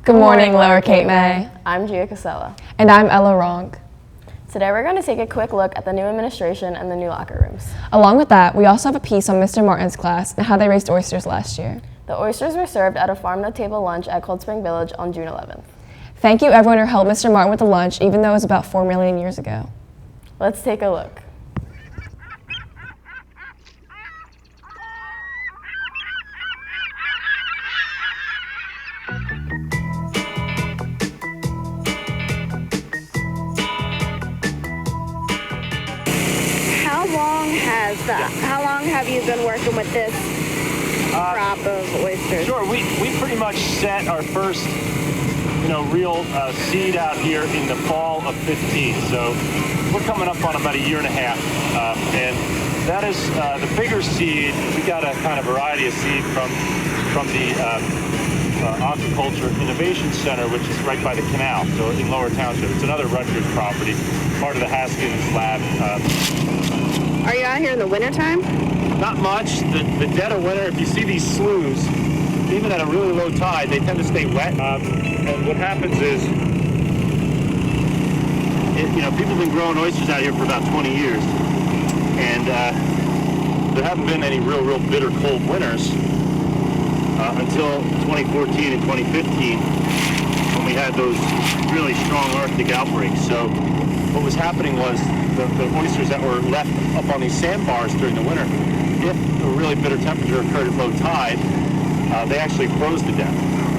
Good morning, Lower Cape May. I'm Gia Casella. And I'm Ella Ronk. Today we're going to take a quick look at the new administration and the new locker rooms. Along with that, we also have a piece on Mr. Martin's class and how they raised oysters last year. The oysters were served at a farm-to-table lunch at Cold Spring Village on June 11th. Thank you everyone who helped Mr. Martin with the lunch, even though it was about 4 million years ago. Let's take a look. How long have you been working with this crop of oysters? Sure, we pretty much set our first, real seed out here in the fall of 15. So we're coming up on about a year and a half, and that is the bigger seed. We got a kind of variety of seed from the Aquaculture Innovation Center, which is right by the canal, so in Lower Township. It's another Rutgers property, part of the Haskins lab. Are you out here in the wintertime? Not much. The dead of winter, if you see these sloughs, even at a really low tide, they tend to stay wet. And what happens is, people have been growing oysters out here for about 20 years. And there haven't been any real bitter cold winters until 2014 and 2015, when we had those really strong Arctic outbreaks. So what was happening was the oysters that were left up on these sandbars during the winter, if a really bitter temperature occurred at low tide, they actually froze to death,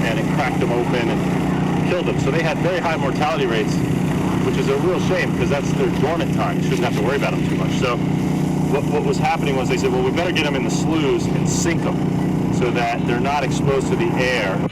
and it cracked them open and killed them. So they had very high mortality rates, which is a real shame because that's their dormant time. You shouldn't have to worry about them too much. So what was happening was they said, well, we better get them in the sloughs and sink them so that they're not exposed to the air.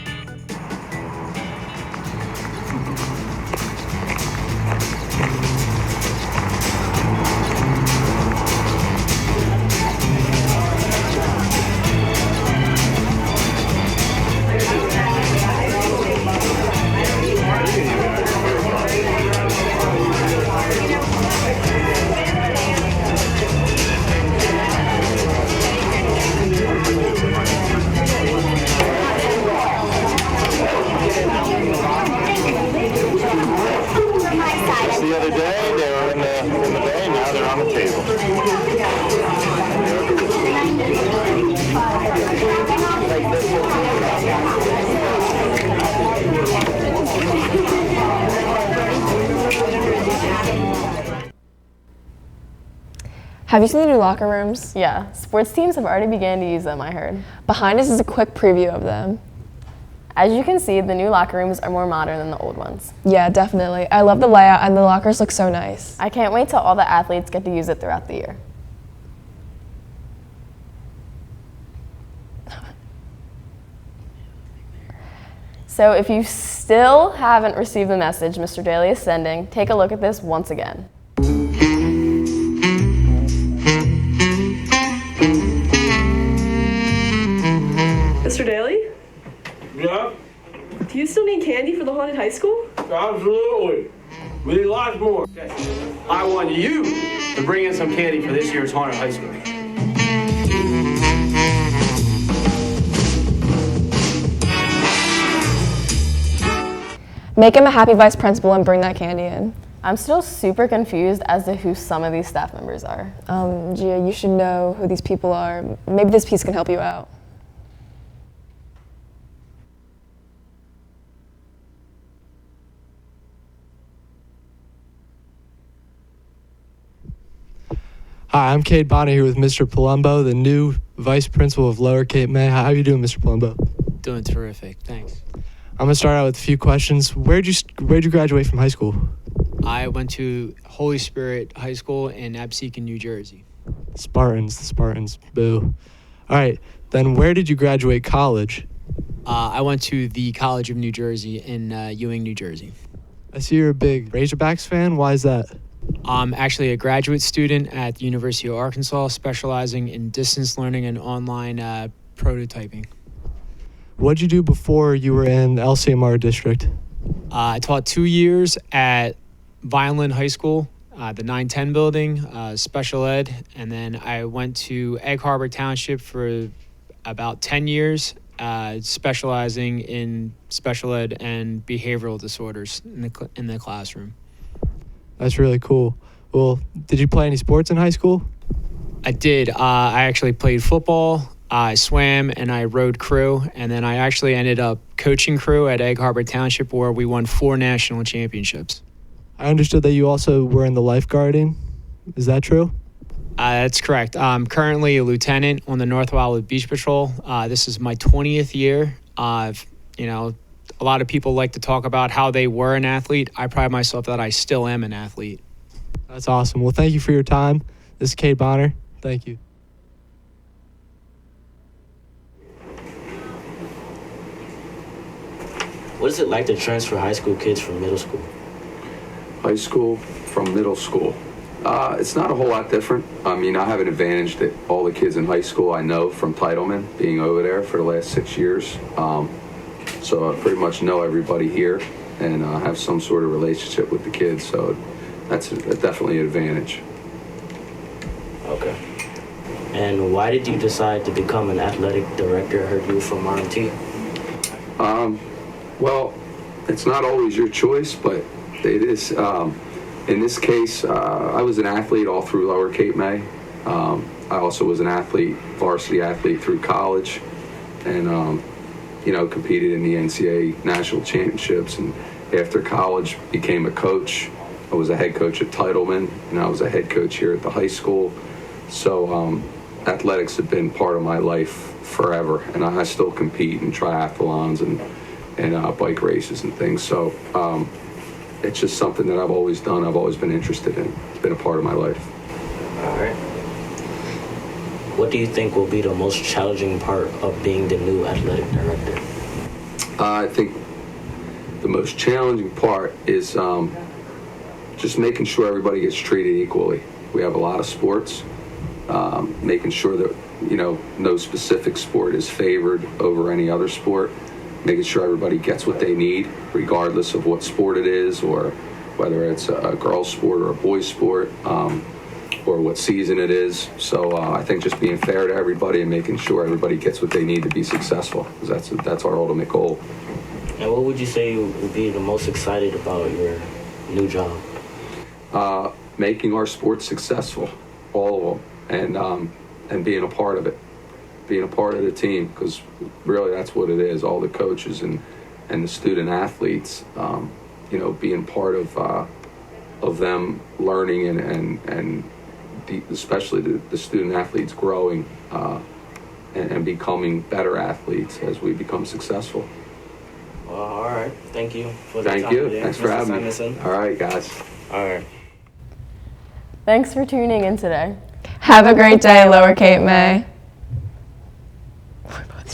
The other day, they were in the bay, now they're on the table. Have you seen the new locker rooms? Yeah, sports teams have already begun to use them, I heard. Behind us is a quick preview of them. As you can see, the new locker rooms are more modern than the old ones. Yeah, definitely. I love the layout and the lockers look so nice. I can't wait till all the athletes get to use it throughout the year. So if you still haven't received the message Mr. Daly is sending, take a look at this once again. Mr. Daly? Yeah, Do you still need candy for the haunted high school? absolutely. We need lots more. Okay. I want you to bring in some candy for this year's haunted high school. Make him a happy vice principal and bring that candy in. I'm still super confused as to who some of these staff members are. Gia, you should know who these people are. Maybe this piece can help you out. Hi, I'm Cade Bonner here with Mr. Palumbo, the new Vice Principal of Lower Cape May. How are you doing, Mr. Palumbo? Doing terrific, thanks. I'm going to start out with a few questions. Where'd you graduate from high school? I went to Holy Spirit High School in Absecon, New Jersey. The Spartans, boo. All right, then where did you graduate college? I went to the College of New Jersey in Ewing, New Jersey. I see you're a big Razorbacks fan. Why is that? I'm actually a graduate student at the University of Arkansas, specializing in distance learning and online prototyping. What'd you do before you were in the LCMR district? I taught 2 years at Vineland High School, the 910 building, special ed, and then I went to Egg Harbor Township for about 10 years specializing in special ed and behavioral disorders in the classroom. That's really cool. Well, did you play any sports in high school? I did. I actually played football, I swam, and I rowed crew. And then I actually ended up coaching crew at Egg Harbor Township, where we won 4 national championships. I understood that you also were in the lifeguarding. Is that true? That's correct. I'm currently a lieutenant on the North Wildwood Beach Patrol. This is my 20th year. A lot of people like to talk about how they were an athlete. I pride myself that I still am an athlete. That's awesome. Well, thank you for your time. This is Cade Bonner. Thank you. What is it like to transfer high school kids from middle school? High school from middle school. It's not a whole lot different. I mean, I have an advantage that all the kids in high school I know from Titleman, being over there for the last 6 years. So I pretty much know everybody here and have some sort of relationship with the kids. So that's definitely an advantage. Okay. And why did you decide to become an athletic director? I heard you were from RMT. Well, it's not always your choice, but it is. In this case, I was an athlete all through Lower Cape May. I also was an athlete, varsity athlete through college, and competed in the NCAA national championships. And after college, became a coach. I was a head coach at Titleman, and I was a head coach here at the high school. So athletics have been part of my life forever, and I still compete in triathlons and bike races and things. So it's just something that I've always done. I've always been interested in. It's been a part of my life. All right. What do you think will be the most challenging part of being the new athletic director? I think the most challenging part is just making sure everybody gets treated equally. We have a lot of sports, making sure that no specific sport is favored over any other sport, making sure everybody gets what they need, regardless of what sport it is, or whether it's a girl's sport or a boy's sport, or what season it is. So I think just being fair to everybody and making sure everybody gets what they need to be successful, because that's our ultimate goal. And what would you say you would be the most excited about your new job? Making our sport successful, all of them, and being a part of it, being a part of the team, because really that's what it is. All the coaches and the student athletes, being part of them learning and especially the student athletes growing and becoming better athletes as we become successful. Well, all right. Thank you for the Thank time you. today, Thanks Mr. for having Simonson. me. All right, guys. All right. Thanks for tuning in today. Have a great day, Lower Cape May.